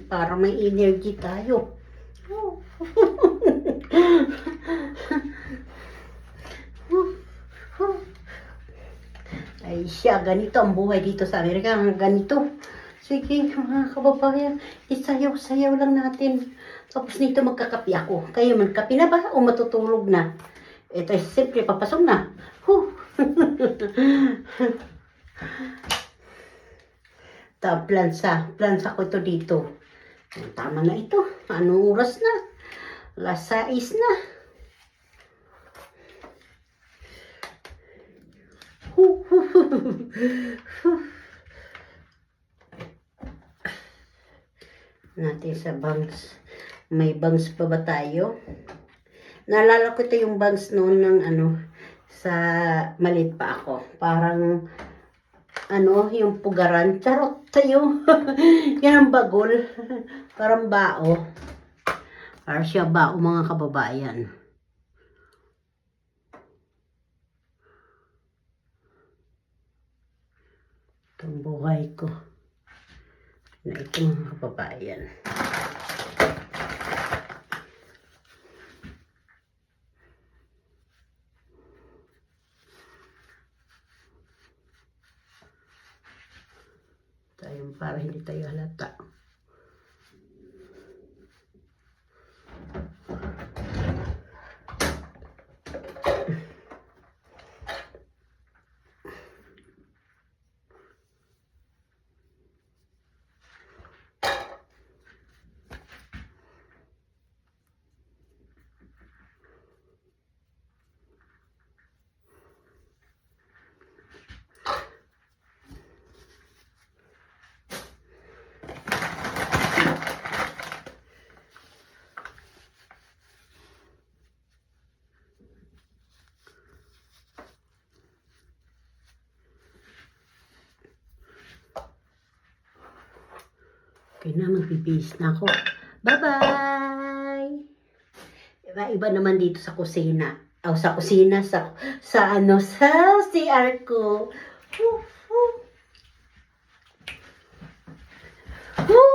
Para may energy tayo. Ay siya, ganito ang buhay dito sa Amerika. Ganito. Sige, mga kababayan, isayaw-sayaw lang natin. Tapos nito magkakapi ako. Kayo magkapi na ba o matutulog na? Ito ay siyempre papasok na. Plansa ko ito dito. Tama na ito. Anong oras na? Alas 6 na. Natin sa bangs. May bangs pa ba tayo? Naalala ko ito yung bangs noon ng sa maliit pa ako. Parang yung pugaran. Charot tayo. Yan ang bagol. Parang bao. Parang siya bao, mga kababayan. Itong buhay ko. Na ito, mga kababayan. Para hindi tayo halata. Okay na, magbibihis na ako. Bye-bye! Iba naman dito sa kusina. Sa kusina, sa CR ko. Woo!